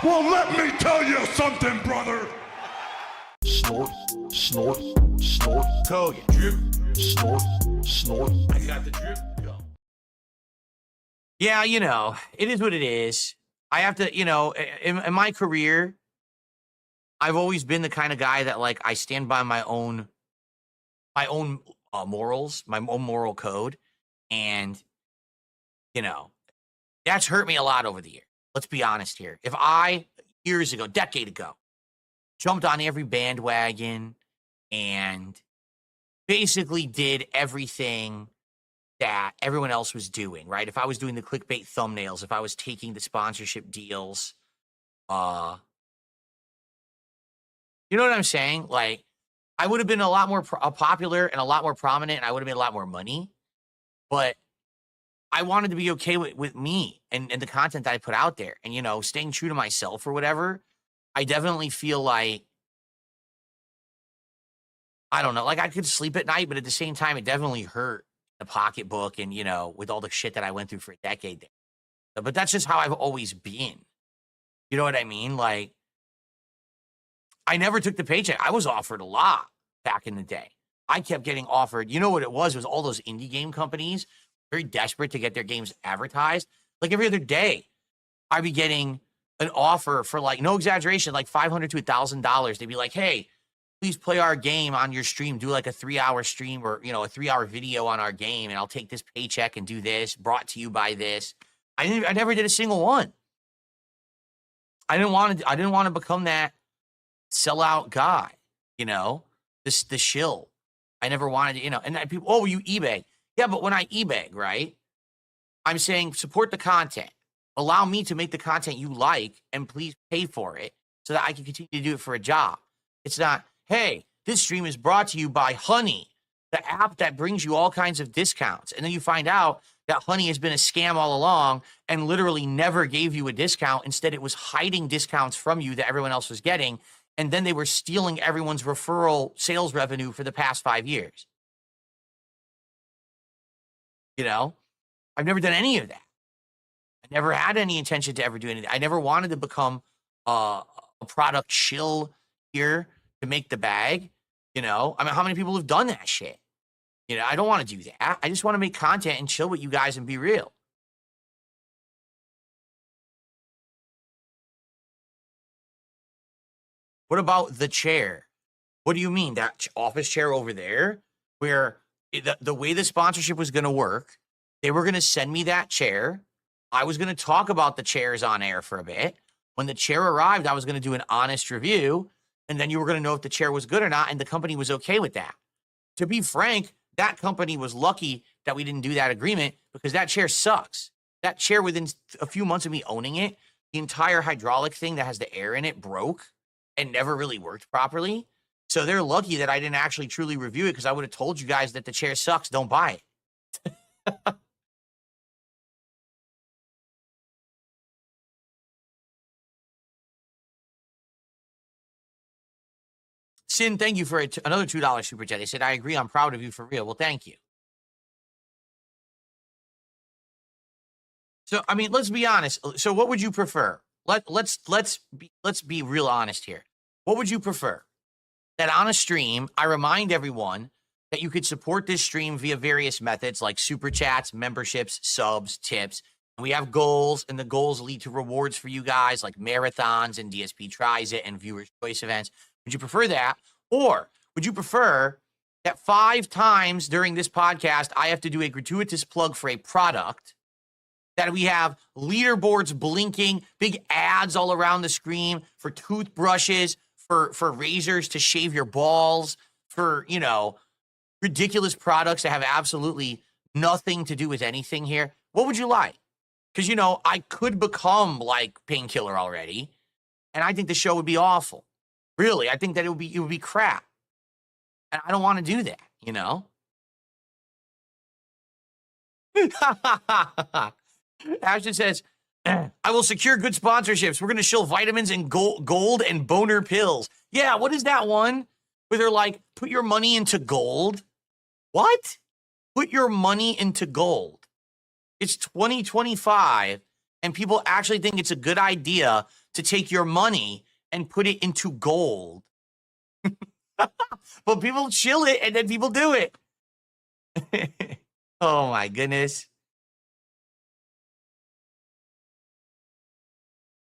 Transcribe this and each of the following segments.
Well, let me tell you something, brother. Snort, snort, snort. Code. Drip. Snort, snort. I got the drip. Go. Yeah, you know, it is what it is. I have to, you know, in my career, I've always been the kind of guy that, like, I stand by my own morals, my own moral code. And, you know, that's hurt me a lot over the year. Let's be honest here. If I, years ago, decade ago, jumped on every bandwagon and basically did everything that everyone else was doing, right? If I was doing the clickbait thumbnails, if I was taking the sponsorship deals, you know what I'm saying? Like, I would have been a lot more popular and a lot more prominent, and I would have made a lot more money. But I wanted to be okay with me and the content that I put out there, and, you know, staying true to myself or whatever. I definitely feel like, I don't know, like I could sleep at night, but at the same time, it definitely hurt the pocketbook and, you know, with all the shit that I went through for a decade there. But that's just how I've always been. You know what I mean? Like, I never took the paycheck. I was offered a lot back in the day. I kept getting offered, you know what it was? It was all those indie game companies, very desperate to get their games advertised. Like every other day, I'd be getting an offer for, like, no exaggeration, like $500 to $1,000. They'd be like, hey, please play our game on your stream, do like a 3-hour stream or, you know, a 3-hour video on our game, and I'll take this paycheck and do this, brought to you by this. I never did a single one. I didn't want to become that sellout guy, you know, the shill. I never wanted to, you know, and people, oh, you eBay. Yeah, but when I eBay, right, I'm saying support the content. Allow me to make the content you like, and please pay for it so that I can continue to do it for a job. It's not, hey, this stream is brought to you by Honey, the app that brings you all kinds of discounts. And then you find out that Honey has been a scam all along and literally never gave you a discount. Instead, it was hiding discounts from you that everyone else was getting. And then they were stealing everyone's referral sales revenue for the past 5 years. You know, I've never done any of that. I never had any intention to ever do anything. I never wanted to become a product shill here to make the bag. You know, I mean, how many people have done that shit? You know, I don't want to do that. I just want to make content and chill with you guys and be real. What about the chair? What do you mean? That office chair over there, where the way the sponsorship was going to work, they were going to send me that chair. I was going to talk about the chairs on air for a bit. When the chair arrived, I was going to do an honest review, and then you were going to know if the chair was good or not, and the company was okay with that. To be frank, that company was lucky that we didn't do that agreement, because that chair sucks. That chair, within a few months of me owning it, the entire hydraulic thing that has the air in it broke and never really worked properly. So they're lucky that I didn't actually truly review it, because I would have told you guys that the chair sucks, don't buy it. Sin, thank you for another $2 super chat. They said, I agree, I'm proud of you for real. Well, thank you. So, I mean, let's be honest. So what would you prefer? Let's be real honest here. What would you prefer? That on a stream, I remind everyone that you could support this stream via various methods like super chats, memberships, subs, tips. We have goals, and the goals lead to rewards for you guys like marathons and DSP tries it and viewers choice events. Would you prefer that? Or would you prefer that 5 times during this podcast, I have to do a gratuitous plug for a product, that we have leaderboards blinking, big ads all around the screen for toothbrushes, for razors to shave your balls, for, you know, ridiculous products that have absolutely nothing to do with anything here? What would you like? Because, you know, I could become like Painkiller already, and I think the show would be awful. Really, I think that it would be crap. And I don't want to do that, you know? Ashton says, I will secure good sponsorships. We're going to shill vitamins and gold and boner pills. Yeah, what is that one where they're like, put your money into gold? What? Put your money into gold. It's 2025, and people actually think it's a good idea to take your money and put it into gold. But people chill it and then people do it. Oh my goodness.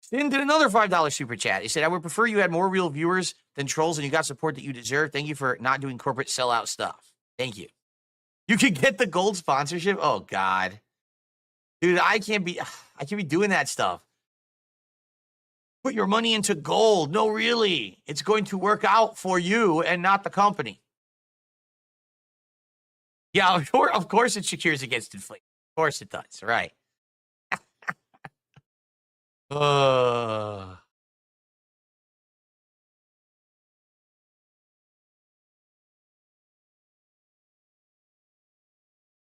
Finn did another $5 super chat. He said, I would prefer you had more real viewers than trolls and you got support that you deserve. Thank you for not doing corporate sellout stuff. Thank you. You could get the gold sponsorship. Oh God. Dude, I can't be doing that stuff. Put your money into gold. No, really. It's going to work out for you and not the company. Yeah, of course it secures against inflation. Of course it does. Right.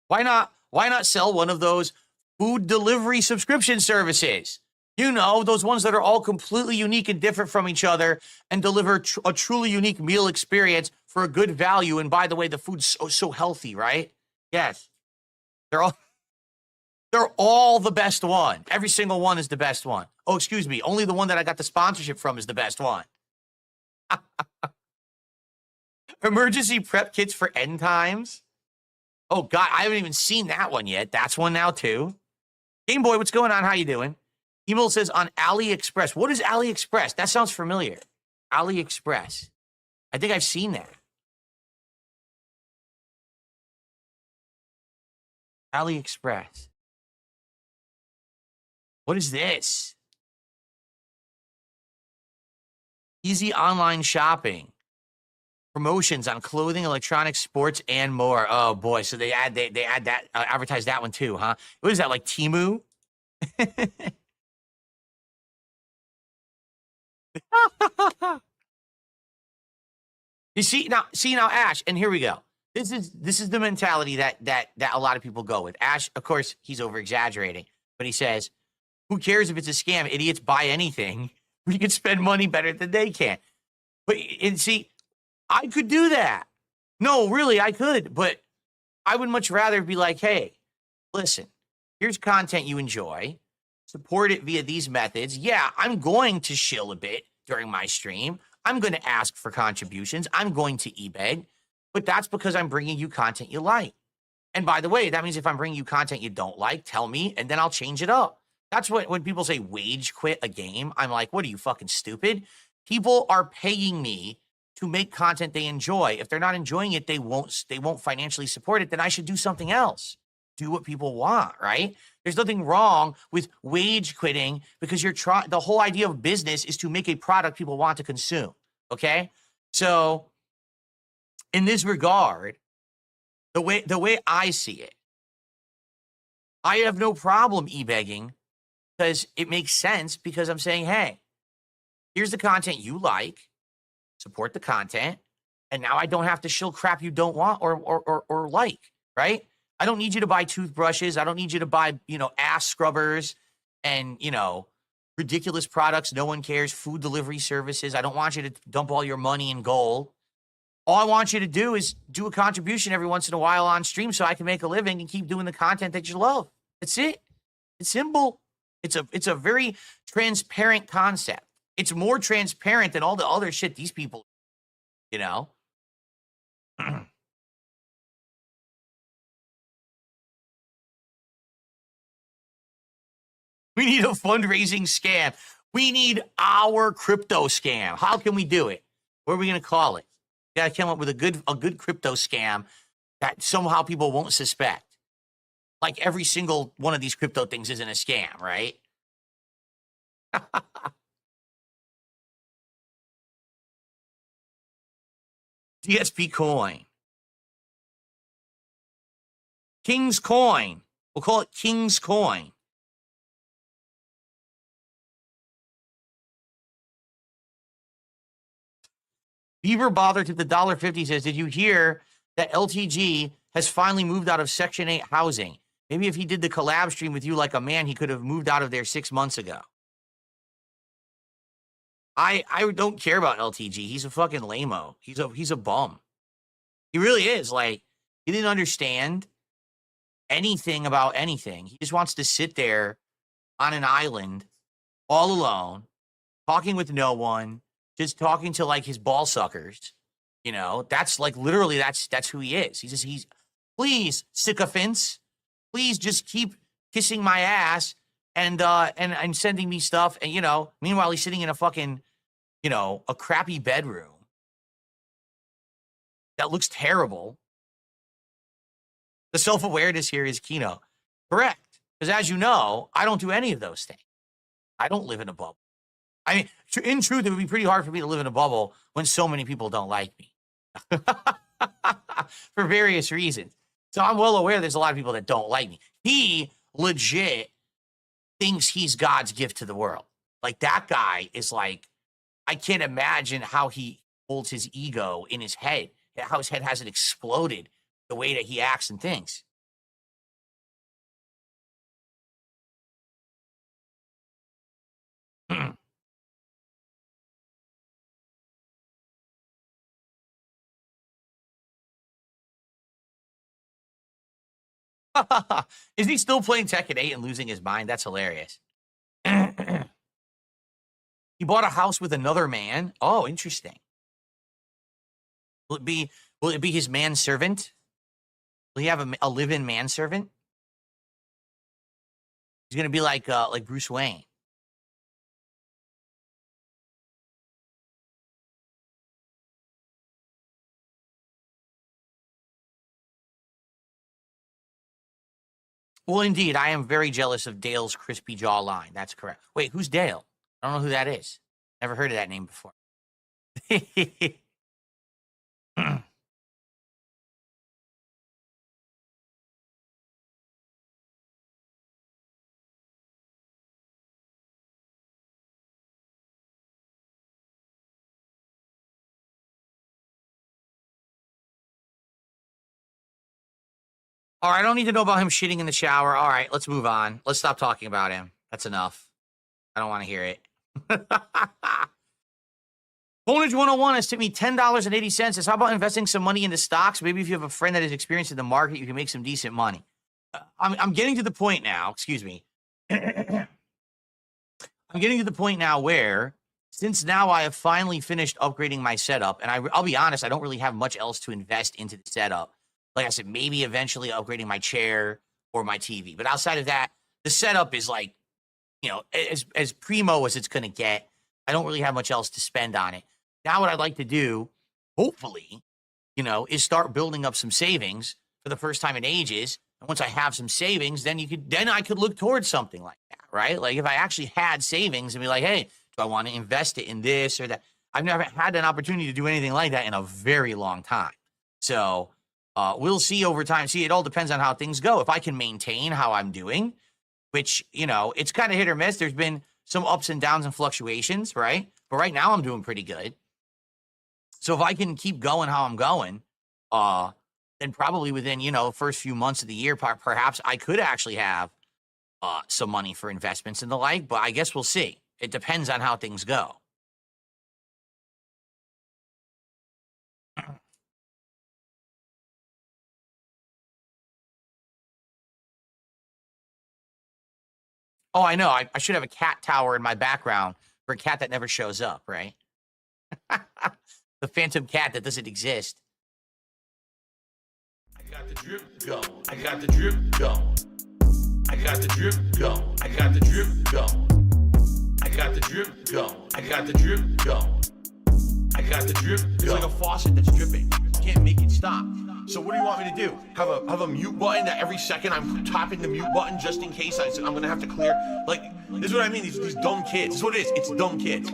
Why not sell one of those food delivery subscription services? You know, those ones that are all completely unique and different from each other and deliver a truly unique meal experience for a good value. And by the way, the food's so healthy, right? Yes. They're all the best one. Every single one is the best one. Oh, excuse me. Only the one that I got the sponsorship from is the best one. Emergency prep kits for end times. Oh, God, I haven't even seen that one yet. That's one now, too. Game Boy, what's going on? How you doing? Email says on AliExpress. What is AliExpress? That sounds familiar. AliExpress. I think I've seen that. AliExpress. What is this? Easy online shopping. Promotions on clothing, electronics, sports, and more. Oh boy! So they add that advertise that one too, huh? What is that, like Temu? You see now, Ash, and here we go. This is the mentality that a lot of people go with. Ash, of course, he's over exaggerating, but he says, "Who cares if it's a scam? Idiots buy anything. We can spend money better than they can." But and see. I could do that. No, really, I could. But I would much rather be like, hey, listen, here's content you enjoy. Support it via these methods. Yeah, I'm going to shill a bit during my stream. I'm going to ask for contributions. I'm going to e-beg. But that's because I'm bringing you content you like. And by the way, that means if I'm bringing you content you don't like, tell me, and then I'll change it up. That's what, when people say wage quit a game, I'm like, what are you, fucking stupid? People are paying me to make content they enjoy. If they're not enjoying it, they won't financially support it. Then I should do something else. Do what people want, right? There's nothing wrong with wage quitting because the whole idea of business is to make a product people want to consume. Okay? So in this regard, the way I see it, I have no problem e-begging because it makes sense, because I'm saying, hey, here's the content you like. Support the content, and now I don't have to shill crap you don't want or like, right? I don't need you to buy toothbrushes. I don't need you to buy, ass scrubbers and, ridiculous products no one cares, food delivery services. I don't want you to dump all your money in gold. All I want you to do is do a contribution every once in a while on stream so I can make a living and keep doing the content that you love. That's it. It's simple. It's a very transparent concept. It's more transparent than all the other shit these people, We need a fundraising scam. We need our crypto scam. How can we do it? What are we going to call it? We got to come up with a good crypto scam that somehow people won't suspect. Like every single one of these crypto things isn't a scam, right? DSP coin. King's coin. We'll call it King's coin. Beaver bothered to the $1.50 says, did you hear that LTG has finally moved out of Section 8 housing? Maybe if he did the collab stream with you like a man, he could have moved out of there 6 months ago. I don't care about LTG. He's a fucking lame-o. He's a bum. He really is. Like, he didn't understand anything about anything. He just wants to sit there on an island all alone talking with no one, just talking to like his ball suckers. You know, that's like literally that's who he is. He's please, sycophants, please just keep kissing my ass and sending me stuff. And you know, meanwhile he's sitting in a fucking, you know, a crappy bedroom that looks terrible. The self-awareness here is Kino. Correct. Because as you know, I don't do any of those things. I don't live in a bubble. I mean, in truth, it would be pretty hard for me to live in a bubble when so many people don't like me. For various reasons. So I'm well aware there's a lot of people that don't like me. He legit thinks he's God's gift to the world. Like, that guy is like, I can't imagine how he holds his ego in his head, how his head hasn't exploded the way that he acts and thinks. Is he still playing Tekken 8 and losing his mind? That's hilarious. He bought a house with another man. Oh, interesting. Will it be his manservant? Will he have a live-in manservant? He's gonna be like Bruce Wayne. Well, indeed, I am very jealous of Dale's crispy jawline. That's correct. Wait, who's Dale? I don't know who that is. Never heard of that name before. All right, I don't need to know about him shitting in the shower. All right, let's move on. Let's stop talking about him. That's enough. I don't want to hear it. Bonage 101 has tipped me $10.80. Says, how about investing some money into stocks? Maybe if you have a friend that is experienced in the market, you can make some decent money. I'm getting to the point now, excuse me. I'm getting to the point now where, since now I have finally finished upgrading my setup, and I'll be honest, I don't really have much else to invest into the setup. Like I said, maybe eventually upgrading my chair or my TV. But outside of that, the setup is like, you know, as primo as it's going to get. I don't really have much else to spend on it. Now what I'd like to do, hopefully, you know, is start building up some savings for the first time in ages. And once I have some savings, then I could look towards something like that, right? Like if I actually had savings and be like, hey, do I want to invest it in this or that? I've never had an opportunity to do anything like that in a very long time. So we'll see over time. See, it all depends on how things go. If I can maintain how I'm doing, which, you know, it's kind of hit or miss. There's been some ups and downs and fluctuations, right? But right now I'm doing pretty good. So if I can keep going how I'm going, then probably within, you know, first few months of the year, perhaps I could actually have some money for investments and the like. But I guess we'll see. It depends on how things go. Oh, I know. I should have a cat tower in my background for a cat that never shows up, right? The phantom cat that doesn't exist. I got the drip going. I got the drip going. I got the drip going. I got the drip going. I got the drip going. I got the drip going. I got the drip going. It's like a faucet that's dripping. You can't make it stop. So what do you want me to do? Have a mute button that every second I'm tapping the mute button just in case I'm gonna have to clear? Like, this is what I mean, these dumb kids. This is what it is, it's dumb kids.